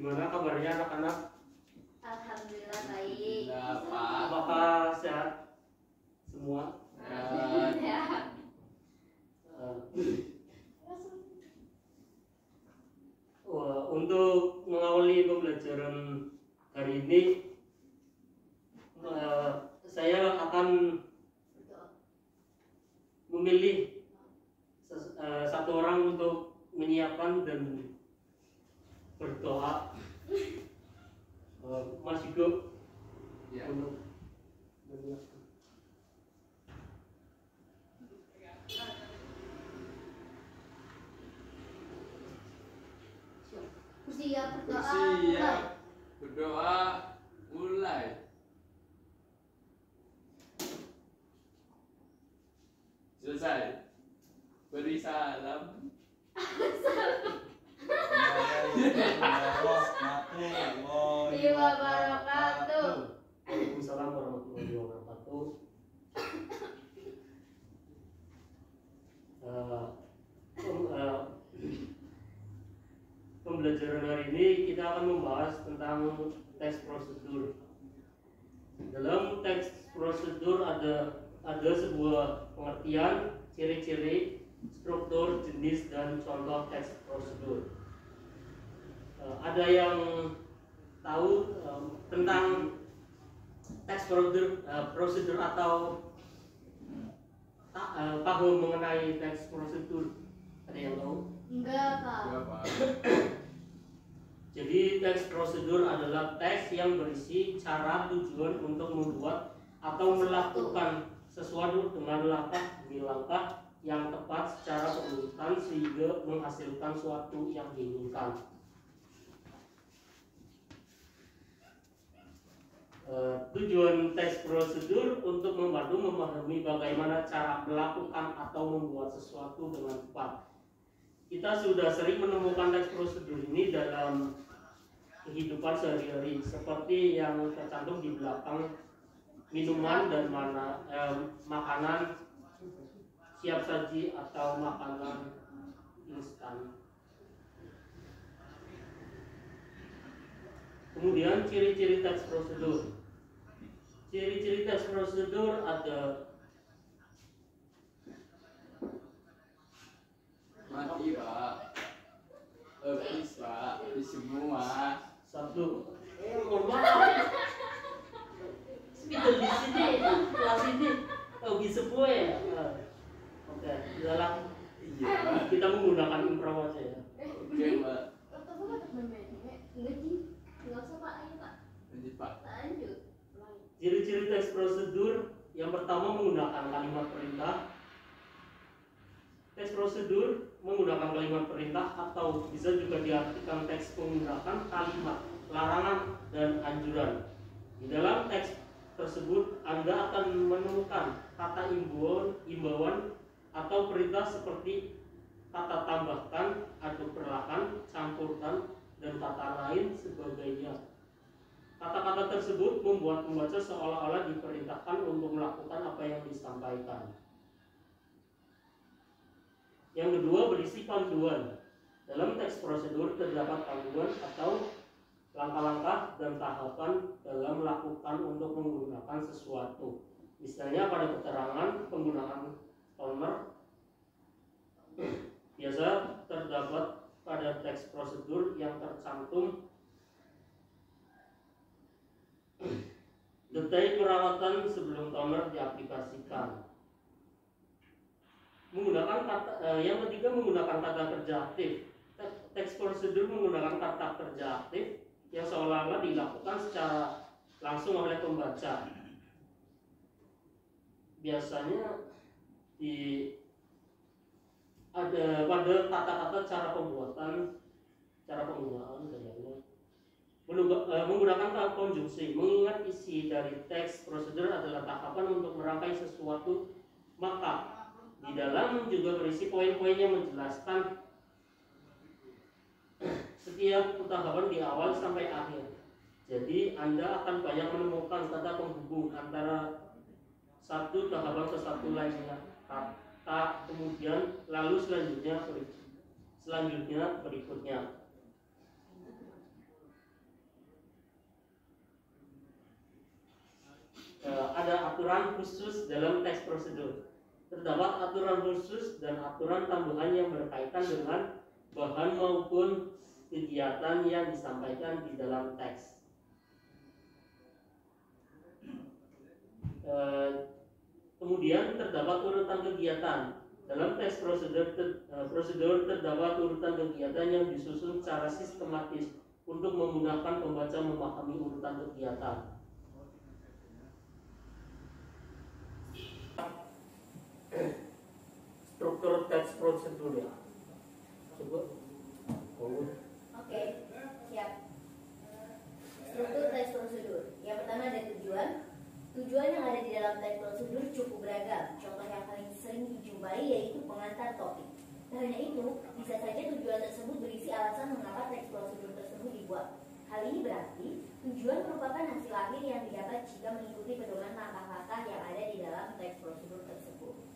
Gimana kabarnya anak-anak? Alhamdulillah baik. Apakah sehat semua? Sehat. Untuk mengawali pembelajaran hari ini, saya akan memilih satu orang untuk menyiapkan dan berdoa. Mas Hugo Ya. untuk menyiapkan. Siap berdoa. Siap berdoa mulai. Selesai. Beri salam. Warahmatullahi wabarakatuh. Waalaikumsalam warahmatullahi wabarakatuh. Pembelajaran hari ini kita akan membahas tentang teks prosedur. Dalam teks prosedur ada sebuah pengertian, ciri-ciri, struktur, jenis, dan contoh teks prosedur. Ada yang tahu tentang teks prosedur atau paham mengenai teks prosedur? Ada yang tahu? Enggak, Pak. Berapa? Jadi teks prosedur adalah teks yang berisi cara tujuan untuk membuat atau melakukan sesuatu dengan langkah demi langkah yang tepat secara berurutan sehingga menghasilkan suatu yang diinginkan. Tujuan teks prosedur untuk membantu memahami bagaimana cara melakukan atau membuat sesuatu dengan tepat. Kita sudah sering menemukan teks prosedur ini dalam kehidupan sehari-hari, seperti yang tercantum di belakang: minuman dan makanan siap saji atau makanan instan. Kemudian ciri-ciri teks prosedur. Ciri-ciri teks prosedur ada Mati, Pak. Habis, Pak. Habis semua. satu. Mohon maaf. Spidol di sini, kelas ini. Oh, bisa ya. Oke, dalam Iya. kita menggunakan improv aja ya. Oke, Pak. Enggak usah, Pak. Ayo, Pak. Lanjut, Pak. Lanjut. Ciri-ciri teks prosedur yang pertama menggunakan kalimat perintah. Teks prosedur menggunakan kalimat perintah atau bisa juga diartikan teks menggunakan kalimat larangan dan anjuran. Di dalam teks tersebut Anda akan menemukan kata imbauan atau perintah seperti kata tambahkan, aduk perlahan, campurkan, dan kata lain sebagainya. Kata-kata tersebut membuat pembaca seolah-olah diperintahkan untuk melakukan apa yang disampaikan. Yang kedua, berisi panduan. Dalam teks prosedur terdapat panduan atau langkah-langkah dan tahapan dalam melakukan untuk menggunakan sesuatu. Misalnya pada keterangan penggunaan toner biasa terdapat pada teks prosedur yang tercantum detail perawatan sebelum toner diaplikasikan. Menggunakan yang ketiga, menggunakan kata kerja aktif. Teks prosedur menggunakan kata kerja aktif yang seolah-olah dilakukan secara langsung oleh pembaca. Biasanya ada pada kata-kata cara pembuatan, cara penggunaan kayaknya. Menggunakan kata konjungsi. Mengingat isi dari teks prosedur adalah tahapan untuk merangkai sesuatu, maka di dalam juga berisi poin-poin yang menjelaskan setiap tahapan di awal sampai akhir. Jadi Anda akan banyak menemukan kata penghubung antara satu tahapan ke satu lainnya, kata kemudian lalu selanjutnya berikutnya. aturan khusus dalam teks prosedur. Terdapat aturan khusus dan aturan tambahan yang berkaitan dengan bahan maupun kegiatan yang disampaikan di dalam teks. Kemudian terdapat urutan kegiatan. Dalam teks prosedur terdapat urutan kegiatan yang disusun secara sistematis untuk memudahkan pembaca memahami urutan kegiatan. Struktur teks prosedur ya. Coba. Oke, siap. Struktur teks prosedur. Yang pertama ada tujuan. Tujuan yang ada di dalam teks prosedur cukup beragam. Contoh yang paling sering dijumpai yaitu pengantar topik. Tak hanya itu, bisa saja tujuan tersebut berisi alasan mengapa teks prosedur tersebut dibuat. Hal ini berarti tujuan merupakan hasil akhir yang didapat jika mengikuti pedoman langkah-langkah yang ada di dalam teks prosedur tersebut.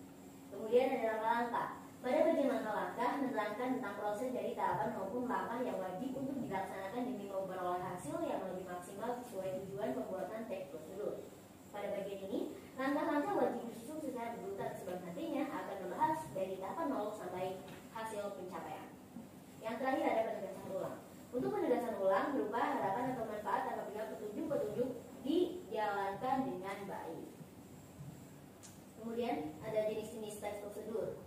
Kemudian ada langkah-langkah. Pada bagian langkah-langkah menerangkan tentang proses dari tahapan maupun langkah yang wajib untuk dilaksanakan demi memperoleh hasil yang lebih maksimal sesuai tujuan pembuatan teks prosedur. Pada bagian ini, langkah-langkah wajib disusun secara berurutan sebab nantinya akan membahas dari tahapan 0 sampai hasil pencapaian. Yang terakhir ada penegasan ulang. Untuk penegasan ulang berupa harapan atau manfaat apabila petunjuk-petunjuk dijalankan dengan baik. Kemudian ada jenis-jenis teks prosedur.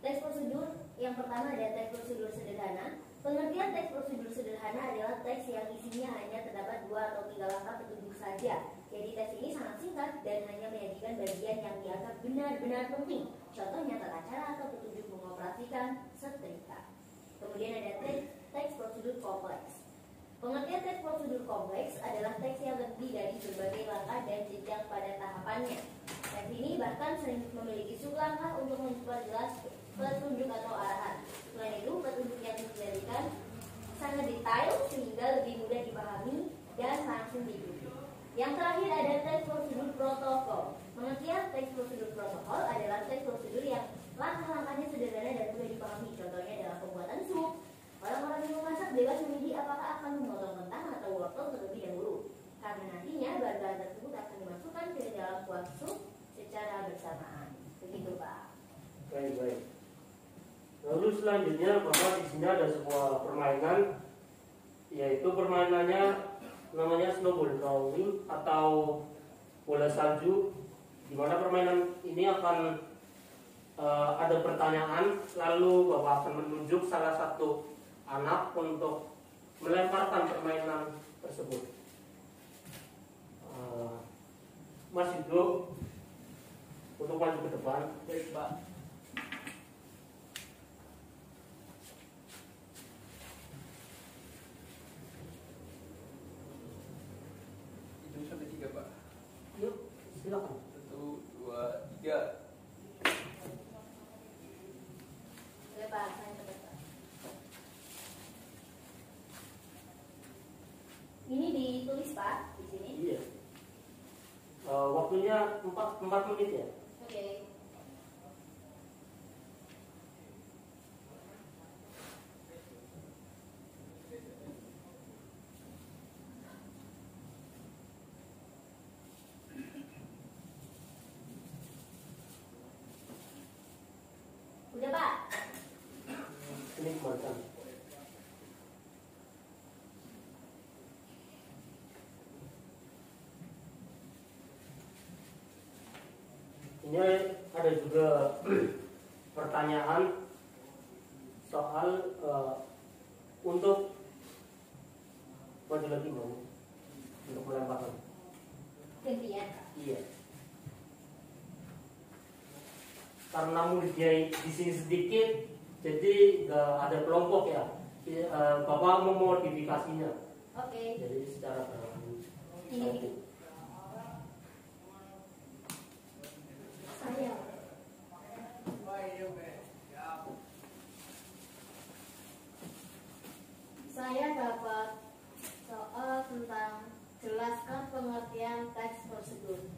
Teks prosedur yang pertama ada teks prosedur sederhana. Pengertian teks prosedur sederhana adalah teks yang isinya hanya terdapat 2 atau 3 langkah petunjuk saja. Jadi teks ini sangat singkat dan hanya menyajikan bagian yang dianggap benar-benar penting. Contohnya tata cara atau petunjuk mengoperasikan setrika. Kemudian ada teks prosedur kompleks. Pengertian teks prosedur kompleks adalah teks yang terdiri dari berbagai langkah dan jenjang pada tahapannya. Teks ini bahkan sering memiliki sublangkah untuk memperjelas petunjuk atau arahan. Selain itu, petunjuk yang dijadikan sangat detail sehingga lebih mudah dipahami dan langsung diikuti. Yang terakhir ada teks prosedur protokol. Pengertian teks prosedur protokol adalah teks prosedur yang langkah-langkahnya sederhana dan mudah dipahami. Contohnya dalam pembuatan sup. Orang-orang yang memasak bebas memilih apakah akan memotong kentang atau wortel terlebih dahulu. Karena nantinya bahan-bahan tersebut akan dimasukkan ke dalam kuah sup secara bersamaan. Begitu, Pak. Baik. Lalu selanjutnya bahwa di sini ada sebuah permainan, yaitu permainannya namanya snowball drawing atau bola salju, di mana permainan ini akan ada pertanyaan, lalu Bapak akan menunjuk salah satu anak untuk melemparkan permainan tersebut. Mas Yudo untuk maju ke depan. Baik, Pak. Hitung sampai 3, Pak. Yuk, silakan. 1, 2, 3. Oke, Pak, saya cepat, Pak. Ini ditulis, Pak, di sini. Iya. Waktunya 4 menit ya. Oke. Udah, Pak. Ini kembalikan. Ini ada juga pertanyaan soal untuk maju lagi mau untuk melemparkan. Gantian. Iya. Karena muridnya di sini sedikit, jadi nggak ada kelompok ya. Bapak memodifikasinya. Oke. Jadi secara Ini. Saya. Saya dapat soal tentang jelaskan pengertian teks prosedur.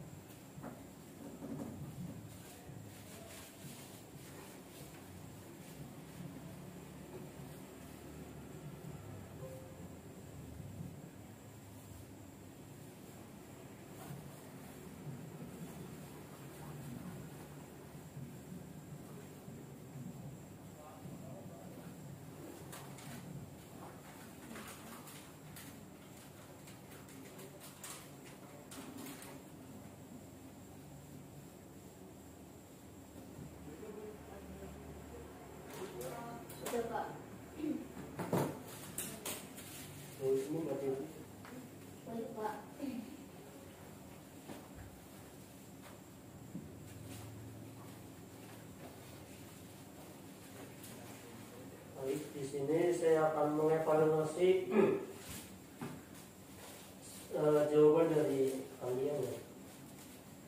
di sini saya akan mengevaluasi jawaban dari kalian ya.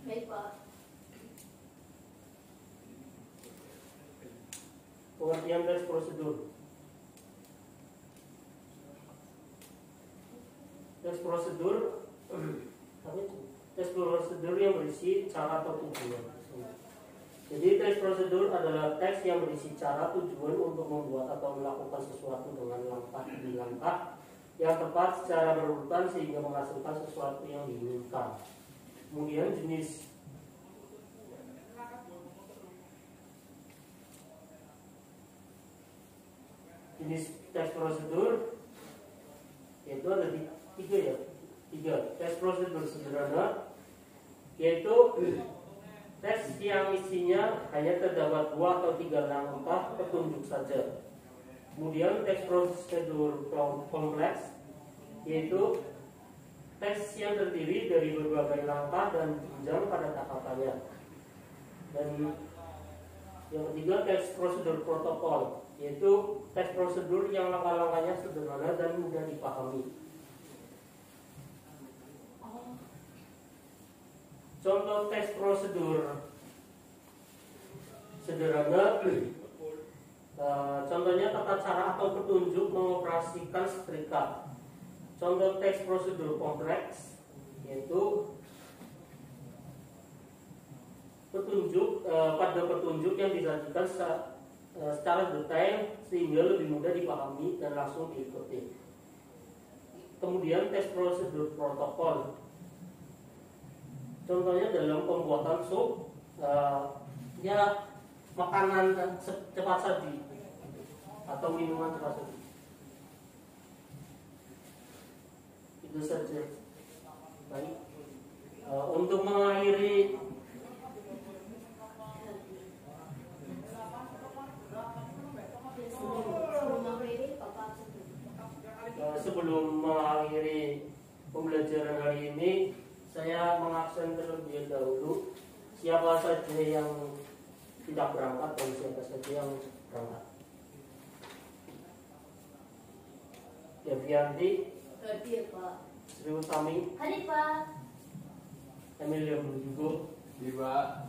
Baik Pak. Pengertian teks prosedur. Teks prosedur teks prosedur yang berisi cara atau tujuan. Jadi teks prosedur adalah teks yang berisi cara tujuan untuk membuat atau melakukan sesuatu dengan langkah demi langkah yang tepat secara berurutan sehingga menghasilkan sesuatu yang diinginkan. Kemudian jenis teks prosedur yaitu ada tiga teks prosedur sederhana, yaitu teks yang isinya hanya terdapat 2 atau 3 langkah petunjuk saja. Kemudian teks prosedur kompleks, yaitu teks yang terdiri dari berbagai langkah dan jenjang pada tahapannya. Dan yang ketiga teks prosedur protokol, yaitu teks prosedur yang langkah-langkahnya sederhana dan mudah dipahami. Contoh teks prosedur sederhana, contohnya tata cara atau petunjuk mengoperasikan setrika. Contoh teks prosedur kompleks, yaitu petunjuk pada petunjuk yang disajikan secara detail sehingga lebih mudah dipahami dan langsung diikuti. Kemudian teks prosedur protokol, contohnya dalam pembuatan sup, ya makanan cepat saji atau minuman cepat saji. Itu saja. Baik. Untuk mengakhiri sebelum mengakhiri pembelajaran hari ini, saya mengabsen terlebih dahulu siapa saja yang tidak berangkat dan siapa saja yang berangkat. Devianti, Hadir Pak. Sri Utami, Hadir Pak. Emilia Budigo, Dewa.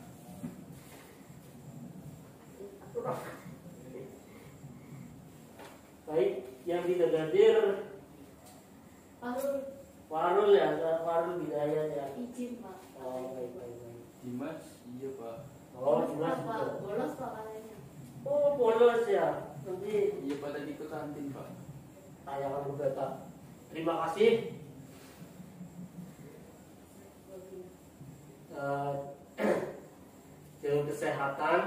Baik, yang tidak hadir Farul ya, Farul Bidayah ya. Izin Pak. Oh, baik. Dimas, iya Pak. Oh, Dimas Pak. juga. Bolos Pak katanya. Oh, bolos ya. Nanti Iya Pak, tadi ke kantin Pak. tayangan juga tak. Terima kasih. Jaga kesehatan,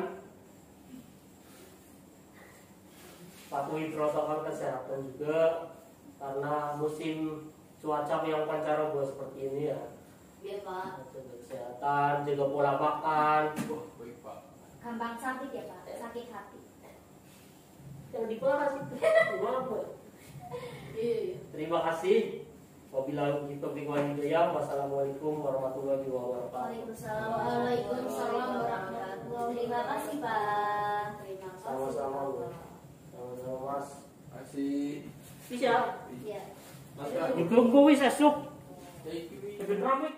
patuhi protokol kesehatan juga karena musim cuaca yang pancaroba seperti ini ya. Iya Pak. Jaga kesehatan, jaga pola makan. Wah, baik Pak. Gampang sakit ya Pak. Sakit hati. Yang diperas itu gimana? Iya. Terima kasih. Wabillahi taufiq wal hidayah. Wassalamualaikum warahmatullahi wabarakatuh. Waalaikumsalam warahmatullahi wabarakatuh. Terima kasih Pak. Terima kasih. Sama-sama, Bu. Sama-sama Mas. Kasih. Bisa. Iya. Maka. Ditunggu wis esuk. Thank you. Lebih ramai.